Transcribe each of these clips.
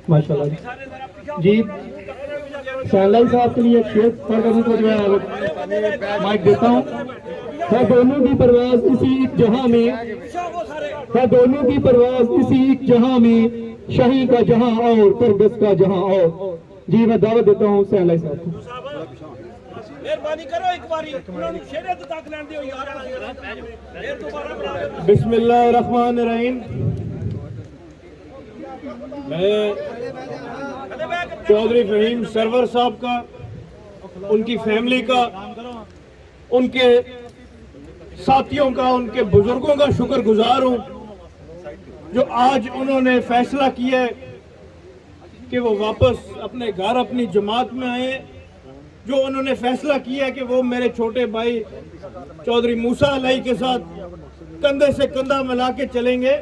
ماشاءاللہ جی سالہ صاحب کے لیے شیخ فرغنی کو جو ہے مائک دیتا ہوں. ہے دونوں کی پرواز اسی ایک جہاں میں، ہے دونوں کی پرواز اسی ایک جہاں میں، شہی کا جہاں اور پردس کا جہاں اور. جی میں دعوت دیتا ہوں سالہ صاحب کو. مہربانی کرو ایک باری انہوں نے شریعت تک لین دیو یار. بسم اللہ الرحمن الرحیم. میں چودھری فہیم سرور صاحب کا، ان کی فیملی کا، ان کے ساتھیوں کا، ان کے بزرگوں کا شکر گزار ہوں جو آج انہوں نے فیصلہ کیا ہے کہ وہ واپس اپنے گھر اپنی جماعت میں آئے. جو انہوں نے فیصلہ کیا ہے کہ وہ میرے چھوٹے بھائی چودھری موسیٰ علیہ کے ساتھ کندھے سے کندھا ملا کے چلیں گے.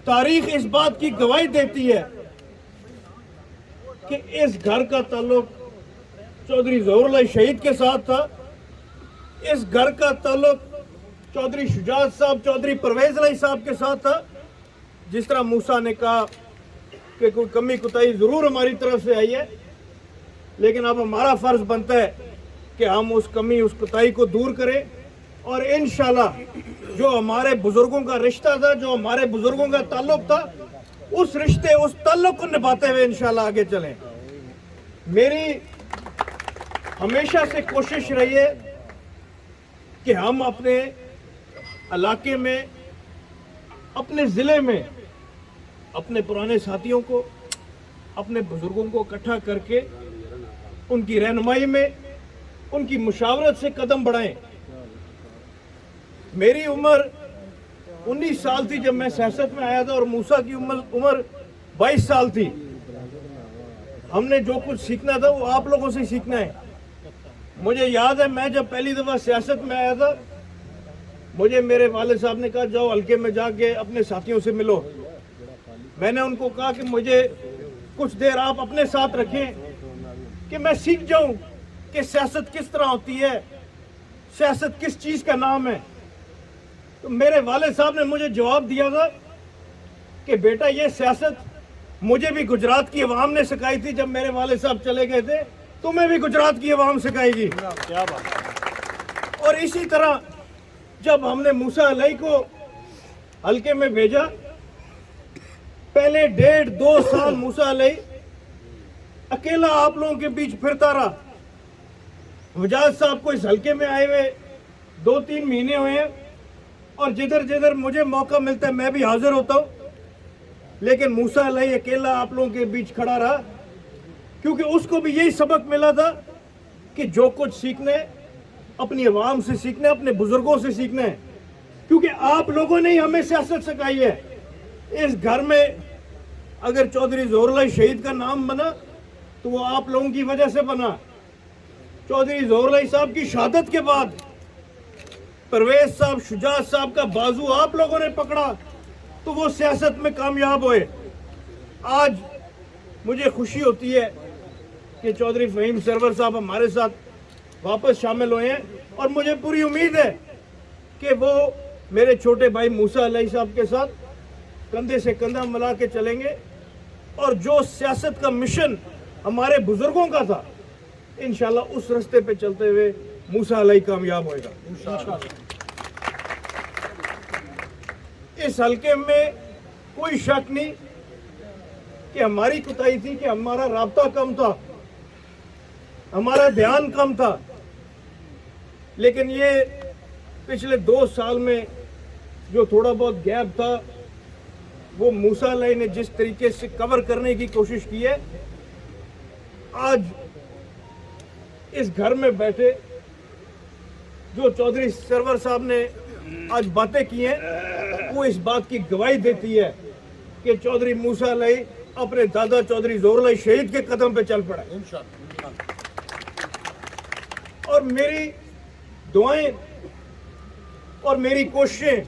تاریخ اس بات کی گواہی دیتی ہے کہ اس گھر کا تعلق چودھری ظہور اللہ شہید کے ساتھ تھا. اس گھر کا تعلق چودھری شجاعت صاحب، چودھری پرویز علیہ صاحب کے ساتھ تھا. جس طرح موسیٰ نے کہا کہ کوئی کمی کوتاہی ضرور ہماری طرف سے آئی ہے، لیکن اب ہمارا فرض بنتا ہے کہ ہم اس کمی اس کوتاہی کو دور کریں، اور انشاءاللہ جو ہمارے بزرگوں کا رشتہ تھا، جو ہمارے بزرگوں کا تعلق تھا، اس رشتے اس تعلق کو نبھاتے ہوئے انشاءاللہ آگے چلیں. میری ہمیشہ سے کوشش رہی ہے کہ ہم اپنے علاقے میں، اپنے ضلع میں، اپنے پرانے ساتھیوں کو، اپنے بزرگوں کو اکٹھا کر کے ان کی رہنمائی میں، ان کی مشاورت سے قدم بڑھائیں. میری عمر 19 سال تھی جب میں سیاست میں آیا تھا، اور موسیٰ کی عمر 22 سال تھی. ہم نے جو کچھ سیکھنا تھا وہ آپ لوگوں سے سیکھنا ہے. مجھے یاد ہے میں جب پہلی دفعہ سیاست میں آیا تھا، مجھے میرے والد صاحب نے کہا جاؤ حلقے میں جا کے اپنے ساتھیوں سے ملو. میں نے ان کو کہا کہ مجھے کچھ دیر آپ اپنے ساتھ رکھیں کہ میں سیکھ جاؤں کہ سیاست کس طرح ہوتی ہے، سیاست کس چیز کا نام ہے. تو میرے والد صاحب نے مجھے جواب دیا تھا کہ بیٹا یہ سیاست مجھے بھی گجرات کی عوام نے سکھائی تھی جب میرے والد صاحب چلے گئے تھے، تمہیں بھی گجرات کی عوام سکھائے گی. اور اسی طرح جب ہم نے موسیٰ علیہ کو حلقے میں بھیجا، پہلے 1.5-2 سال موسیٰ علیہ اکیلا آپ لوگوں کے بیچ پھرتا رہا. حجاز صاحب کو اس حلقے میں آئے ہوئے 2-3 مہینے ہوئے ہیں، اور جدھر جدھر مجھے موقع ملتا ہے میں بھی حاضر ہوتا ہوں. لیکن موسیٰ علیہ اکیلا آپ لوگوں کے بیچ کھڑا رہا، کیونکہ اس کو بھی یہی سبق ملا تھا کہ جو کچھ سیکھنا ہے اپنی عوام سے سیکھنا ہے، اپنے بزرگوں سے سیکھنا ہے. کیونکہ آپ لوگوں نے ہی ہمیں سیاست سکھائی ہے. اس گھر میں اگر چودھری ظہور اللہ شہید کا نام بنا تو وہ آپ لوگوں کی وجہ سے بنا. چودھری ظہور اللہ صاحب کی شہادت کے بعد پرویز صاحب، شجاعت صاحب کا بازو آپ لوگوں نے پکڑا تو وہ سیاست میں کامیاب ہوئے. آج مجھے خوشی ہوتی ہے کہ چودھری فہیم سرور صاحب ہمارے ساتھ واپس شامل ہوئے ہیں، اور مجھے پوری امید ہے کہ وہ میرے چھوٹے بھائی موسیٰ علیہ صاحب کے ساتھ کندھے سے کندھا ملا کے چلیں گے، اور جو سیاست کا مشن ہمارے بزرگوں کا تھا انشاءاللہ اس رستے پہ چلتے ہوئے موسیٰ علیہ کامیاب ہوئے گا. اس حلقے میں کوئی شک نہیں کہ ہماری کوتاہی تھی کہ ہمارا رابطہ کم تھا، ہمارا دھیان کم تھا. لیکن یہ پچھلے 2 سال میں جو تھوڑا بہت گیپ تھا وہ موسیٰ علیہ نے جس طریقے سے کور کرنے کی کوشش کی ہے. آج اس گھر میں بیٹھے جو چودھری سرور صاحب نے آج باتیں کی ہیں وہ اس بات کی گواہی دیتی ہے کہ چودھری موسیٰ علیہ اپنے دادا چودھری ظہور اللہ شہید کے قدم پہ چل پڑا. اور میری دعائیں اور میری کوششیں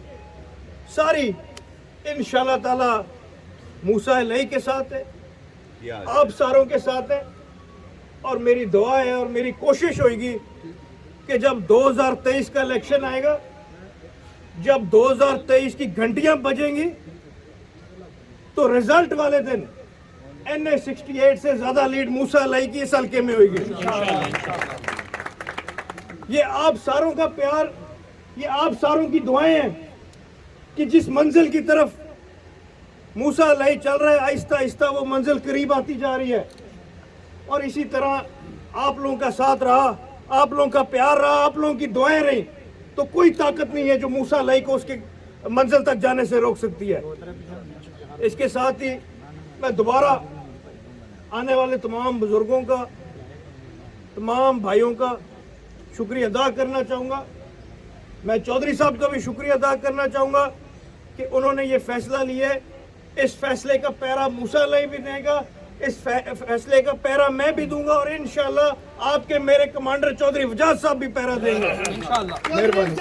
ساری انشاءاللہ تعالی موسیٰ علیہ کے ساتھ ہے، آپ ساروں کے ساتھ ہے. اور میری دعا ہے اور میری کوشش ہوئے گی کہ جب 2023 کا الیکشن آئے گا، جب 2023 کی گھنٹیاں بجیں گی تو رزلٹ والے دن NA68 سے زیادہ لیڈ موسیٰ علیہ کی اس حلقے میں ہوئے گی. یہ آپ ساروں کا پیار, یہ آپ ساروں کی دعائیں ہیں کہ جس منزل کی طرف موسیٰ علیہ چل رہا ہے, آہستہ آہستہ وہ منزل قریب آتی جا رہی ہے. اور اسی طرح آپ لوگوں کا ساتھ رہا, آپ لوگوں کا پیار رہا, آپ لوگوں کی دعائیں رہیں, تو کوئی طاقت نہیں ہے جو موسیٰ علیہ کو اس کے منزل تک جانے سے روک سکتی ہے. اس کے ساتھ ہی میں دوبارہ آنے والے تمام بزرگوں کا, تمام بھائیوں کا شکریہ ادا کرنا چاہوں گا. میں چودھری صاحب کا بھی شکریہ ادا کرنا چاہوں گا کہ انہوں نے یہ فیصلہ لیا ہے. اس فیصلے کا پیرا موسیٰ علیہ بھی دے گا, اس فیصلے کا پیرا میں بھی دوں گا, اور انشاءاللہ آپ کے میرے کمانڈر چودھری وجاہت صاحب بھی پیرا دیں گے. مہربانی.